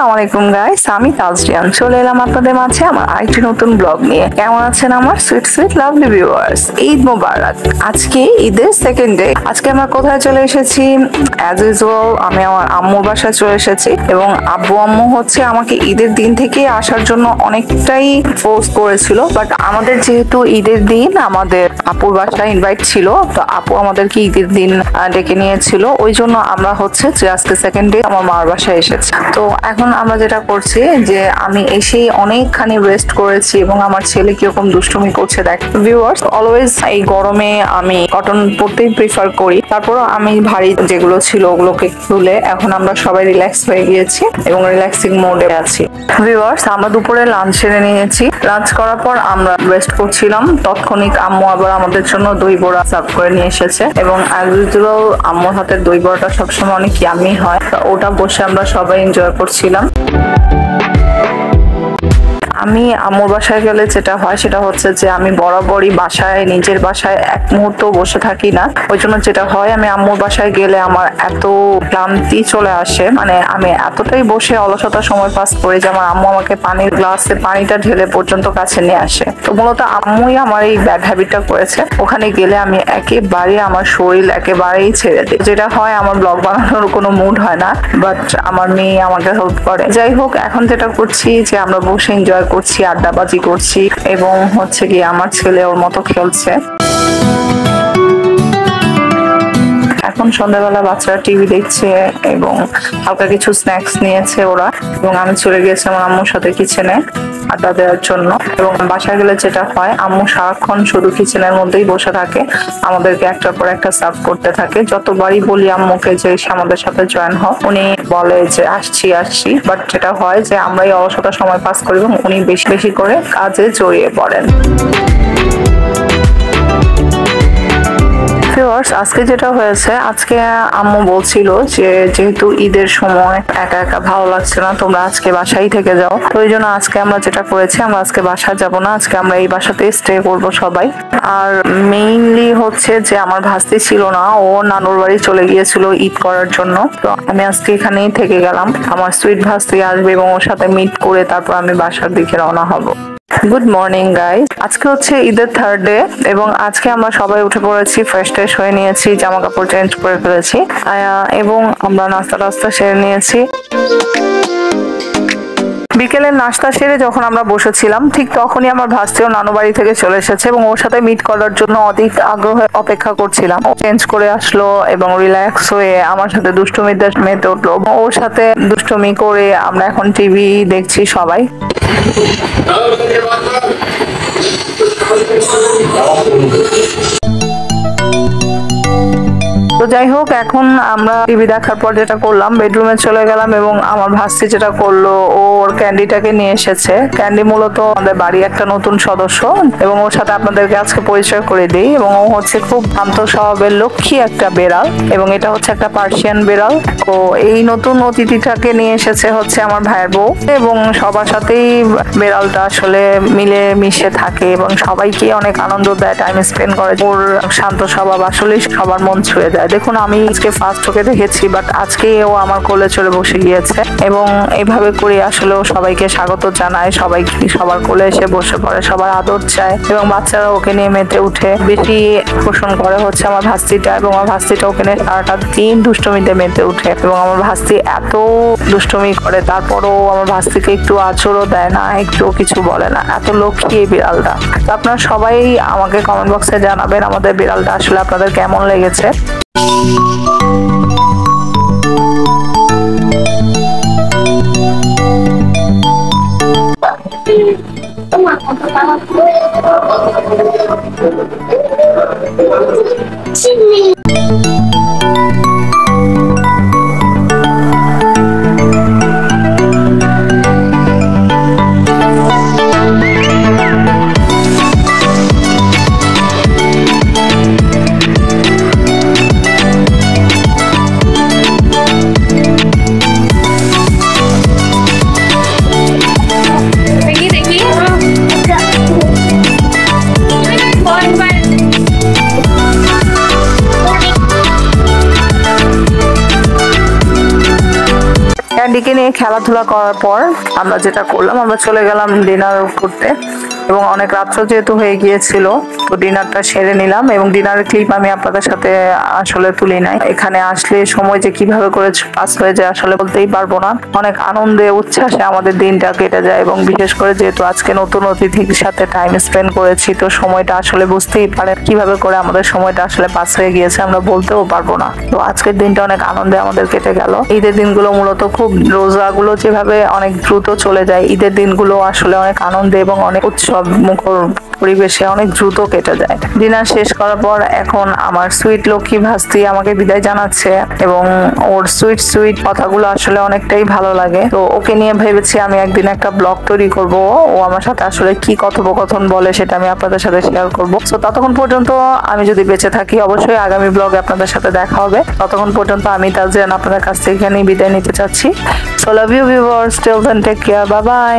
আসসালামু আলাইকুম গাইস, আমি তাজরিয়ান চলে এলাম আপনাদের মাঝে আমার আরেকটি নতুন ব্লগ নিয়ে। কেমন আছেন আমার sweet sweet lovely viewers? Eid মোবারক। আজকে ঈদের সেকেন্ড ডে। আজকে আমরা কোথায় চলে এসেছি? অ্যাজ ইউজুয়াল আমি আমার আম্মুর বাসায় চলে এসেছি এবং আব্বু আম্মু হচ্ছে আমাকে ঈদের দিন থেকে আসার জন্য অনেকটাই ফোর্স করেছিল, বাট আমাদের যেহেতু ঈদের দিন আমাদের আপুর বাসায় ইনভাইট ছিল, তো আপু আমাদেরকে ঈদের দিন ডেকে নিয়েছিল, ওই জন্য আমরা হচ্ছে যে আজকে সেকেন্ড ডে আমার মার বাসায় এসেছি। তো এখন আমরা যেটা করছি যে আমি এসেই অনেকখানি রেস্ট করেছি এবং আমার ছেলে কিরকম দুষ্টুমি করছে দেখ। ভিউয়ার্স, অলওয়েজ এই গরমে আমি কটন পরতেই প্রিফার করি, তারপরও আমি ভারী যেগুলো ছিল ওগুলোকে খুলে এখন আমরা সবাই রিল্যাক্স হয়ে গিয়েছি এবং রিল্যাক্সিং মোডে আছি। ভিউয়ার্স, আমরা দুপুরে লাঞ্চ সেরে নিয়েছি। লাঞ্চ করার পর আমরা রেস্ট করছিলাম, তৎক্ষণিক আম্মু আবার আমাদের জন্য দই বড়া সার্ভ করে নিয়ে এসেছে এবং অ্যাজ ইউজুয়াল আম্মুর হাতের দই বড়াটা সবসময় অনেক ইয়ামি হয়, ওটা বসে আমরা সবাই এনজয় করছিলাম। আমি আম্মুর বাসায় গেলে যেটা হয় সেটা হচ্ছে যে আমি বরাবরই নিজের বাসায় এক মুহূর্ত বসে থাকি না। ওই জন্য যেটা হয়, আমি আম্মুর বাসায় গেলে আমার এত ক্লান্তি চলে আসে, মানে আমি এতটাই বসে অলসতা সময় পাস করি যে আমার আম্মু আমাকে পানির গ্লাসে পানিটা ঢেলে পর্যন্ত কাছে নিয়ে আসে। তো মূলত আম্মুই আমার এই ব্যাড হ্যাবিটটা করেছে। ওখানে গেলে আমি একেবারে আমার শরীর একেবারেই ছেড়ে দিই, যেটা হয় আমার ব্লগ বানানোর কোনো মুড হয় না, বাট আমার মেয়ে আমাকে হেল্প করে। যাই হোক, এখন যেটা করছি যে আমরা বসে এনজয় করছি, আড্ডাবাজি করছি এবং হচ্ছে কি আমার ছেলে ওর মতো খেলছে। এখন সন্ধ্যাবেলা বাচ্চারা টিভি দেখছে এবং হালকা কিছু স্ন্যাক্স নিয়েছে ওরা, এবং আমি চলে গিয়েছি আমার আম্মুর সাথে কিচেনে আড্ডা দেওয়ার জন্য। এবং বাসায় গেলে যেটা হয়, আম্মু সারাক্ষণ শুধু কিচেনের মধ্যেই বসে থাকে, আমাদেরকে একটার পর একটা সার্ভ করতে থাকে। যতবারই বলি আম্মুকে যে আমাদের সাথে জয়েন হোক, উনি বলে যে আসছি, বাট যেটা হয় যে আমরাই অলসতা সময় পাস করি এবং উনি বেশি বেশি করে কাজে জড়িয়ে পড়েন। আজকে যেটা হয়েছে, আজকে আম্মু বলছিল যে যেহেতু ঈদের সময় একা একা ভালো লাগছে না, তোমরা আজকে বাসায় থেকে যাও। তো ওই জন্য আজকে আমরা যেটা করেছি, আমরা আজকে বাসায় যাব না, আজকে আমরা এই বাসাতে স্টে করব সবাই। আর মেইনলি হচ্ছে যে আমার ভাস্তি ছিল না, ও নানুর বাড়ি চলে গিয়েছিল ঈদ করার জন্য, তো আমি আজকে এখানেই থেকে গেলাম। আমার সুইট ভাস্তি আসবে এবং ওর সাথে মিট করে তারপর আমি বাসার দিকে রওনা হব। গুড মর্নিং গাইস, আজকে হচ্ছে ঈদের থার্ড ডে এবং আজকে আমরা সবাই উঠে পড়েছি, ফ্রেশ ট্রেশ হয়ে নিয়েছি, জামা কাপড় চেঞ্জ করে ফেলেছি এবং আমরা নাস্তা সেরে নিয়েছি। বিকেলের নাস্তা সেরে যখন আমরা বসেছিলাম, ঠিক তখনই আমার ভাস্তিও নানু বাড়ি থেকে চলে এসেছে এবং ওর সাথে মিট করার জন্য অধিক আগ্রহে অপেক্ষা করছিলাম। ও চেঞ্জ করে আসলো এবং রিল্যাক্স হয়ে আমার সাথে দুষ্টুমিতে মেতে উঠলো। ওর সাথে দুষ্টুমি করে আমরা এখন টিভি দেখছি সবাই। তো যাই হোক, এখন আমরা টিভি দেখার পর যেটা করলাম, বেডরুমে চলে গেলাম এবং আমার ভাস্তি যেটা করলো, ওর ক্যান্ডিটাকে নিয়ে এসেছে। ক্যান্ডি মূলত আমাদের বাড়ি একটা নতুন সদস্য এবং ওর সাথে আপনাদেরকে আজকে পরিচয় করে দিই। এবং ও হচ্ছে খুব শান্ত স্বভাবের লক্ষ্মী একটা বেড়াল এবং এটা হচ্ছে একটা পার্সিয়ান বেড়াল। তো এই নতুন অতিথিটাকে নিয়ে এসেছে হচ্ছে আমার ভাইয়ের বউ এবং সবার সাথেই বেড়ালটা আসলে মিলে মিশে থাকে এবং সবাইকে অনেক আনন্দ দেয়, টাইম স্পেন্ড করে। ওর শান্ত স্বভাব আসলে সবার মন ছুঁয়ে যায়। দেখুন, আমি আজকে ফার্স্ট ওকে দেখেছি, বাট আজকে ও আমার কোলে চলে বসে গিয়েছে এবং এইভাবে করে আসলে ও সবাইকে স্বাগত জানায়, সবার কোলে এসে বসে পড়ে, সবার আদর চায় এবং বাচ্চারা ওকে নিয়ে মেতে উঠে। বেশি আকর্ষণ করে হচ্ছে আমার ভাস্তিটা এবং আমার ভাস্তিটা ওকে নিয়ে সারাটা দিন দুষ্টমিতে মেতে উঠে এবং আমার ভাস্তি এত দুষ্টমি করে, তারপরও আমার ভাস্তিকে একটু আঁচড়ও দেয় না, একটু কিছু বলে না। এত লক্ষ্মী এই বিড়ালটা। তো আপনারা সবাই আমাকে কমেন্ট বক্সে জানাবেন আমাদের বিড়ালটা আসলে আপনাদের কেমন লেগেছে। ক্যান্ডিকে নিয়ে খেলাধুলা করার পর আমরা যেটা করলাম, আমরা চলে গেলাম ডিনার করতে এবং অনেক রাত্র যেহেতু হয়ে গিয়েছিল তো ডিনারটা সেরে নিলাম এবং ডিনারের ক্লিপ আমি আপনাদের সাথে আসলে তুলি নাই। এখানে আসলে সময় যে কিভাবে করে পাস হয়ে যায় আসলে বলতেই পারবো না। অনেক আনন্দে উচ্ছ্বাসে আমাদের দিনটা কেটে যায় এবং বিশেষ করে যেহেতু আজকে নতুন অতিথির সাথে টাইম স্পেন্ড করেছি তো সময়টা আসলে বুঝতেই পারেন কিভাবে করে আমাদের সময়টা আসলে পাস হয়ে গিয়েছে আমরা বলতেও পারবো না। তো আজকের দিনটা অনেক আনন্দে আমাদের কেটে গেল। ঈদের দিনগুলো মূলত খুব রোজাগুলো যেভাবে অনেক দ্রুত চলে যায়, ঈদের দিনগুলো আসলে অনেক আনন্দে এবং অনেক উৎসব মুখর পরিবেশে অনেক দ্রুত কেটে যায়। ডিনার শেষ করার পর এখন আমার সুইট লক্ষ্মী ভাস্তি আমাকে বিদায় জানাচ্ছে এবং ওর সুইট সুইট কথাগুলো আসলে অনেকটাই ভালো লাগে। তো ওকে নিয়ে ভেবেছি আমি একদিন একটা ব্লগ তৈরি করব, ও আমার সাথে আসলে কি কথোপকথন বলে সেটা আমি আপনাদের সাথে শেয়ার করব। তো ততক্ষণ পর্যন্ত আমি যদি বেঁচে থাকি অবশ্যই আগামী ব্লগে আপনাদের সাথে দেখা হবে। ততক্ষণ পর্যন্ত আমি তাজরিয়ান আপনাদের কাছ থেকে এখানেই বিদায় নিতে চাচ্ছি। So love you viewers, till then take care, bye by.